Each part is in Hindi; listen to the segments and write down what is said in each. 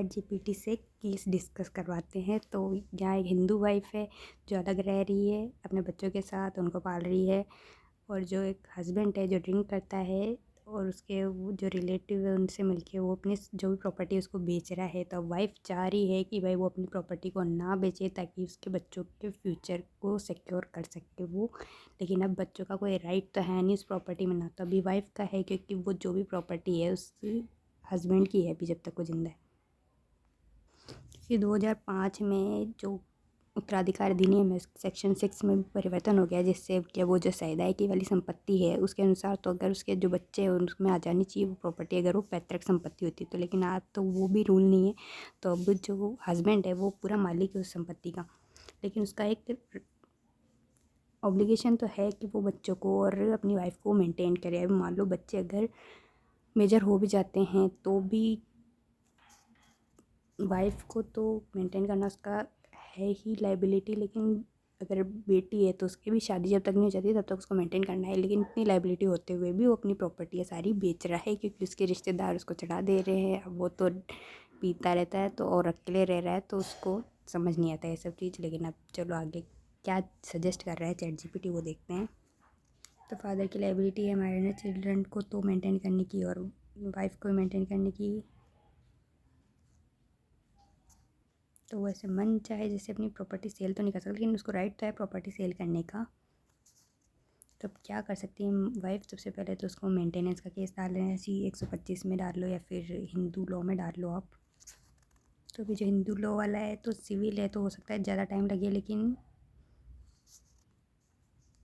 जीपीटी से केस डिस्कस करवाते हैं। तो यहाँ एक हिंदू वाइफ है जो अलग रह रही है अपने बच्चों के साथ, उनको पाल रही है, और जो एक हस्बैंड है जो ड्रिंक करता है और उसके जो रिलेटिव है उनसे मिलके वो अपनी जो भी प्रॉपर्टी उसको बेच रहा है। तो वाइफ चाह रही है कि भाई वो अपनी प्रॉपर्टी को ना बेचे ताकि उसके बच्चों के फ्यूचर को सिक्योर कर सके वो। लेकिन अब बच्चों का कोई राइट तो है नहीं उस प्रॉपर्टी में, ना तो अभी वाइफ का है क्योंकि वो जो भी प्रॉपर्टी है उस हस्बैंड की है अभी जब तक वो जिंदा है। कि 2005 में जो उत्तराधिकार अधिनियम में सेक्शन 6 में परिवर्तन हो गया, जिससे कि वो जो सैदाई वाली संपत्ति है उसके अनुसार तो अगर उसके जो बच्चे हैं उनमें आ जानी चाहिए वो प्रॉपर्टी, अगर वो पैतृक संपत्ति होती तो। लेकिन आज तो वो भी रूल नहीं है। तो अब जो हस्बैंड है वो पूरा मालिक है उस संपत्ति का, लेकिन उसका एक ऑब्लिगेशन तो है कि वो बच्चों को और अपनी वाइफ को मेंटेन करे। अब मान लो बच्चे अगर मेजर हो भी जाते हैं तो भी वाइफ को तो मेंटेन करना उसका है ही लाइबिलिटी। लेकिन अगर बेटी है तो उसकी भी शादी जब तक नहीं हो जाती तब तक उसको मेंटेन करना है। लेकिन इतनी लाइबिलिटी होते हुए भी वो अपनी प्रॉपर्टी है सारी बेच रहा है क्योंकि उसके रिश्तेदार उसको चढ़ा दे रहे हैं। अब वो तो पीता रहता है तो और अकेले रह रहा है तो उसको समझ नहीं आता ये सब चीज़। लेकिन अब चलो आगे क्या सजेस्ट कर रहा है चैट जीपीटी वो देखते हैं। तो फादर की लाइबिलिटी है हमारे चिल्ड्रन को तो मेंटेन करने की और वाइफ को मेंटेन करने की। तो वैसे मन चाहे जैसे अपनी प्रॉपर्टी सेल तो नहीं कर सकता, लेकिन उसको राइट तो है प्रॉपर्टी सेल करने का। तो अब क्या कर सकती है वाइफ? सबसे पहले तो उसको मेंटेनेंस का केस डाल लेना चाहिए, 125 में डाल लो या फिर हिंदू लॉ में डाल लो आप। तो अभी जो हिंदू लॉ वाला है तो सिविल है तो हो सकता है ज़्यादा टाइम लगे, लेकिन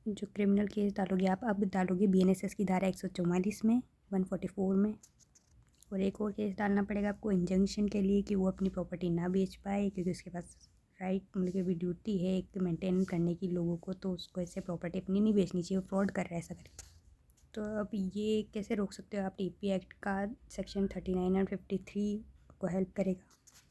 जो क्रिमिनल केस डालोगे आप अब डालोगे बीएनएसएस की धारा 144 में, 144 में। और एक और केस डालना पड़ेगा आपको इंजंक्शन के लिए कि वो अपनी प्रॉपर्टी ना बेच पाए, क्योंकि उसके पास राइट मतलब कि भी ड्यूटी है एक मेंटेन करने की लोगों को, तो उसको ऐसे प्रॉपर्टी अपनी नहीं बेचनी चाहिए, वो फ्रॉड कर रहा है ऐसा करके। तो अब ये कैसे रोक सकते हो आप? टीपी एक्ट का सेक्शन 39 और 53 को हेल्प करेगा।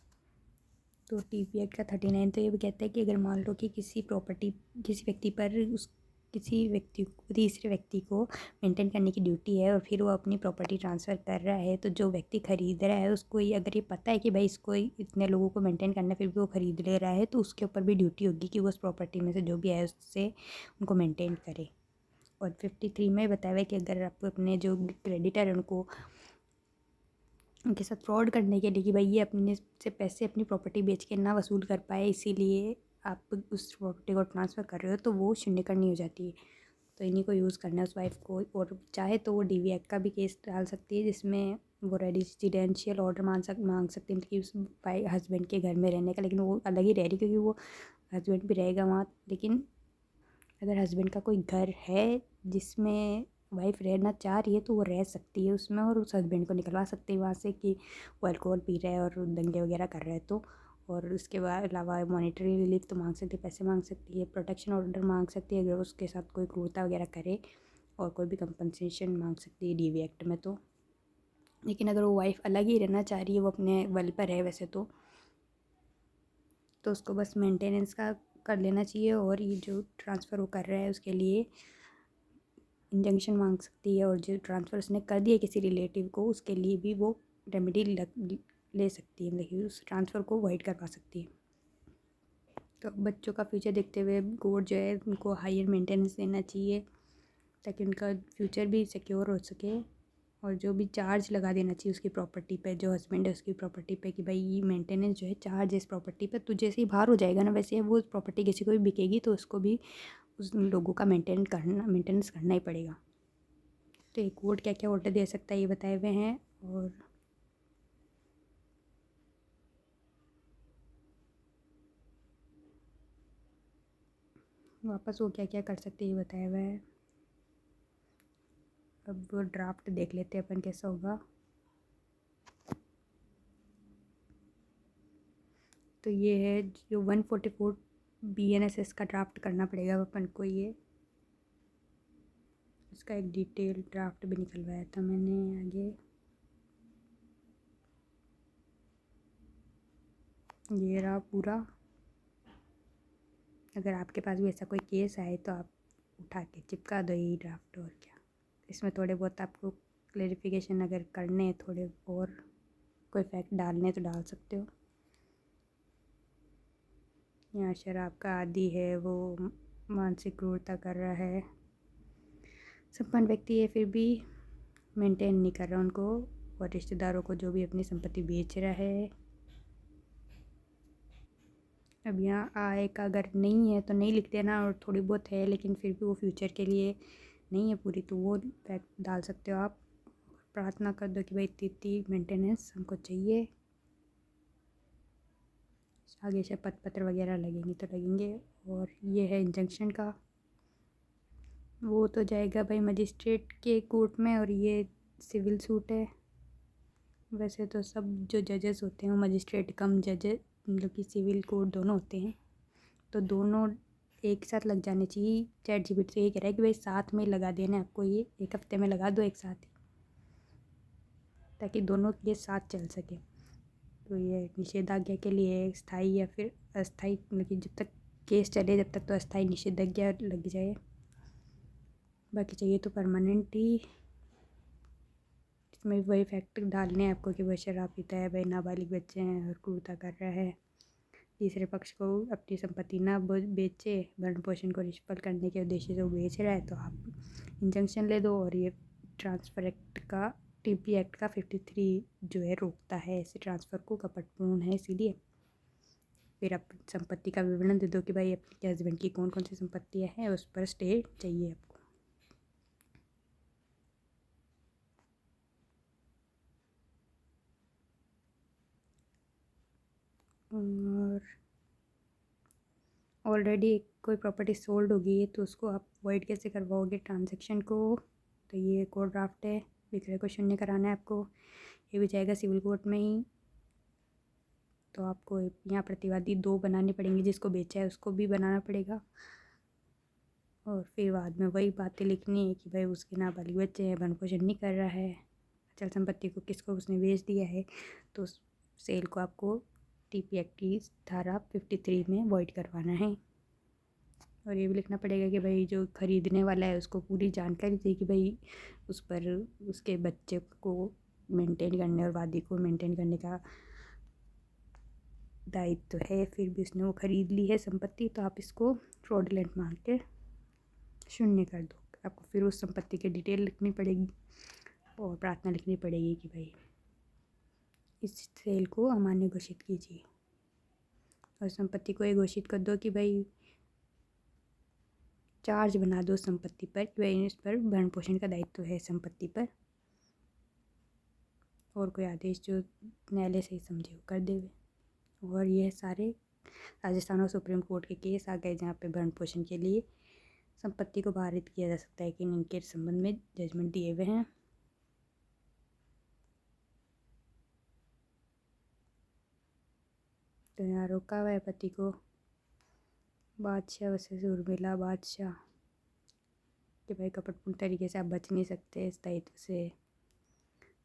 तो टीपी एक्ट का 39 तो ये भी कहता है कि अगर मान लो कि किसी प्रॉपर्टी किसी व्यक्ति पर उस किसी व्यक्ति को तीसरे व्यक्ति को मेंटेन करने की ड्यूटी है और फिर वो अपनी प्रॉपर्टी ट्रांसफ़र कर रहा है, तो जो व्यक्ति ख़रीद रहा है उसको ये अगर ये पता है कि भाई इसको इतने लोगों को मेंटेन करना है फिर भी वो ख़रीद ले रहा है, तो उसके ऊपर भी ड्यूटी होगी कि वो उस प्रॉपर्टी में से जो भी है उससे उनको मेंटेन करे। और 53 में बताया हुआ है कि अगर आप अपने जो क्रेडिटर है उनको उनके साथ फ्रॉड करने के लिए कि भाई ये अपने से पैसे अपनी प्रॉपर्टी बेच के ना वसूल कर पाए इसीलिए आप उस प्रॉपर्टी को ट्रांसफ़र कर रहे हो, तो वो शून्यकरणी हो जाती है। तो इन्हीं को यूज़ करना है उस वाइफ को। और चाहे तो वो डीवी एक्ट का भी केस डाल सकती है जिसमें वो रेजिडेंशियल ऑर्डर मांग सकती है, मतलब कि उस भाई हस्बैंड के घर में रहने का। लेकिन वो अलग ही रह रही क्योंकि वो हस्बैंड भी रहेगा वहाँ। लेकिन अगर हस्बैंड का कोई घर है जिसमें वाइफ रहना चाह रही है तो वो रह सकती है उसमें, और उस हस्बैंड को निकलवा सकती है वहाँ से कि वो अल्कोहल पी रहा है और दंगे वगैरह कर रहा है। तो और उसके अलावा मॉनेटरी रिलीफ तो मांग सकती है, पैसे मांग सकती है, प्रोटेक्शन ऑर्डर मांग सकती है अगर उसके साथ कोई क्रूरता वगैरह करे, और कोई भी कंपनसेशन मांग सकती है डीवी एक्ट में। तो लेकिन अगर वो वाइफ अलग ही रहना चाह रही है, वो अपने बल पर है वैसे तो उसको बस मेंटेनेंस का कर लेना चाहिए, और ये जो ट्रांसफ़र वो कर रहा है उसके लिए इंजंक्शन मांग सकती है। और जो ट्रांसफ़र उसने कर दिया किसी रिलेटिव को उसके लिए भी वो रेमेडी ले सकती है, लेकिन उस ट्रांसफ़र को अवॉइड करवा सकती है। तो बच्चों का फ्यूचर देखते हुए कोर्ट जो है उनको हायर मेंटेनेंस देना चाहिए ताकि उनका फ्यूचर भी सिक्योर हो सके। और जो भी चार्ज लगा देना चाहिए उसकी प्रॉपर्टी पे, जो हस्बैंड है उसकी प्रॉपर्टी पे, कि भाई ये मेंटेनेंस जो है चार्ज है इस प्रॉपर्टी पे, तो जैसे ही बाहर हो जाएगा ना वैसे वो प्रॉपर्टी किसी को भी बिकेगी तो उसको भी उस लोगों का मेंटेनेंस करना ही पड़ेगा। तो एक कोर्ट क्या क्या ऑर्डर दे सकता है ये बताए हुए हैं, और वापस वो क्या क्या कर सकते हैं ये बताया हुआ है। अब वो ड्राफ्ट देख लेते हैं अपन कैसा होगा। तो ये है जो 144 BNSS का ड्राफ्ट करना पड़ेगा अपन को। ये इसका एक डिटेल ड्राफ्ट भी निकलवाया था मैंने आगे। ये रहा पूरा। अगर आपके पास भी ऐसा कोई केस आए तो आप उठा के चिपका दो ये ड्राफ्ट। और क्या इसमें थोड़े बहुत आपको क्लेरिफिकेशन अगर करने हैं थोड़े और कोई फैक्ट डालने तो डाल सकते हो। यहाँ शराब का आदी है, वो मानसिक क्रूरता कर रहा है, संपन्न व्यक्ति है फिर भी मेंटेन नहीं कर रहा उनको, और रिश्तेदारों को जो भी अपनी संपत्ति बेच रहा है। अब यहाँ आय का अगर नहीं है तो नहीं लिख देना, और थोड़ी बहुत है लेकिन फिर भी वो फ्यूचर के लिए नहीं है पूरी, तो वो फैक्ट डाल सकते हो आप। प्रार्थना कर दो कि भाई इतनी मेंटेनेंस हमको चाहिए। आगे शपथ पत्र वगैरह लगेंगे तो लगेंगे। और ये है इंजंक्शन का, वो तो जाएगा भाई मजिस्ट्रेट के कोर्ट में, और ये सिविल सूट है। वैसे तो सब जो जजेस होते हैं वो मजिस्ट्रेट कम जज, मतलब कि सिविल कोर्ट दोनों होते हैं, तो दोनों एक साथ लग जाने चाहिए। ChatGPT से ये कह रहा है कि भाई साथ में लगा देना आपको, ये एक हफ्ते में लगा दो एक साथ ही, ताकि दोनों के साथ चल सके। तो ये निषेधाज्ञा के लिए स्थायी या फिर अस्थायी, मतलब कि जब तक केस चले जब तक तो अस्थायी निषेधाज्ञा लग जाए, बाकी चाहिए तो परमानेंट ही। इसमें वही फैक्ट डालने हैं आपको कि वह शराब पीता है, भाई नाबालिग बच्चे हैं और क्रूरता कर रहा है, तीसरे पक्ष को अपनी संपत्ति ना बेचे, भरण पोषण को निष्फल करने के उद्देश्य से वो बेच रहा है, तो आप इंजंक्शन ले दो। और ये ट्रांसफ़र एक्ट का, TP एक्ट का 53 जो है रोकता है ऐसे ट्रांसफ़र को, कपटपूर्ण है इसीलिए। फिर आप संपत्ति का विवरण दे दो कि भाई आपके हस्बैंड की कौन कौन सी संपत्तियाँ हैं, उस पर स्टे चाहिए आपको। और ऑलरेडी कोई प्रॉपर्टी सोल्ड होगी तो उसको आप वॉइड कैसे करवाओगे ट्रांजैक्शन को, तो ये कोड ड्राफ्ट है। विक्रय को शून्य कराना है आपको, ये भी जाएगा सिविल कोर्ट में ही। तो आपको यहाँ प्रतिवादी 2 बनाने पड़ेंगे, जिसको बेचा है उसको भी बनाना पड़ेगा, और फिर बाद में वही बातें लिखनी है कि भाई उसके नाबालिग बच्चे हैं, भरण पोषण नहीं कर रहा है, अचल संपत्ति को किसको उसने बेच दिया है, तो उस सेल को आपको TP एक्ट की धारा 53 में वॉइड करवाना है। और ये भी लिखना पड़ेगा कि भाई जो ख़रीदने वाला है उसको पूरी जानकारी दे कि भाई उस पर उसके बच्चे को मेंटेन करने और वादी को मेंटेन करने का दायित्व है, फिर भी उसने वो ख़रीद ली है संपत्ति, तो आप इसको फ्रॉडलेंट मान के शून्य कर दो। आपको फिर उस संपत्ति की डिटेल लिखनी पड़ेगी और प्रार्थना लिखनी पड़ेगी कि भाई इस सेल को अमान्य घोषित कीजिए, और संपत्ति को ये घोषित कर दो कि भाई चार्ज बना दो संपत्ति पर कि भाई इस पर भरण पोषण का दायित्व है संपत्ति पर, और कोई आदेश जो न्यायालय सही समझे वो कर देवे। और ये सारे राजस्थान और सुप्रीम कोर्ट के केस आ गए जहाँ पे भरण पोषण के लिए संपत्ति को बाधित किया जा सकता है कि इनके संबंध में जजमेंट दिए हुए हैं। तो यहाँ रोका हुआ है पति को। बादशाह वैसे उर्मिला बादशाह कि भाई कपटपूर्ण तरीके से आप बच नहीं सकते इस दायित्व से,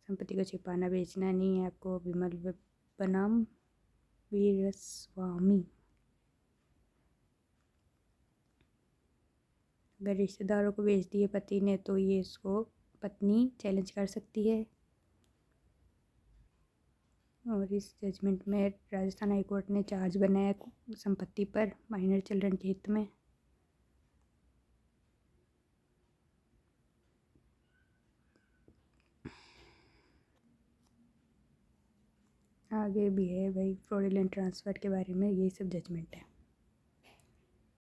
संपत्ति को छिपाना बेचना नहीं है आपको। विमल बनाम वीरस्वामी, अगर रिश्तेदारों को बेच दिए पति ने तो ये इसको पत्नी चैलेंज कर सकती है। और इस जजमेंट में राजस्थान हाई कोर्ट ने चार्ज बनाया संपत्ति पर माइनर चिल्ड्रन के हित में। आगे भी है भाई फ्रॉडलेंट ट्रांसफ़र के बारे में, यही सब जजमेंट है।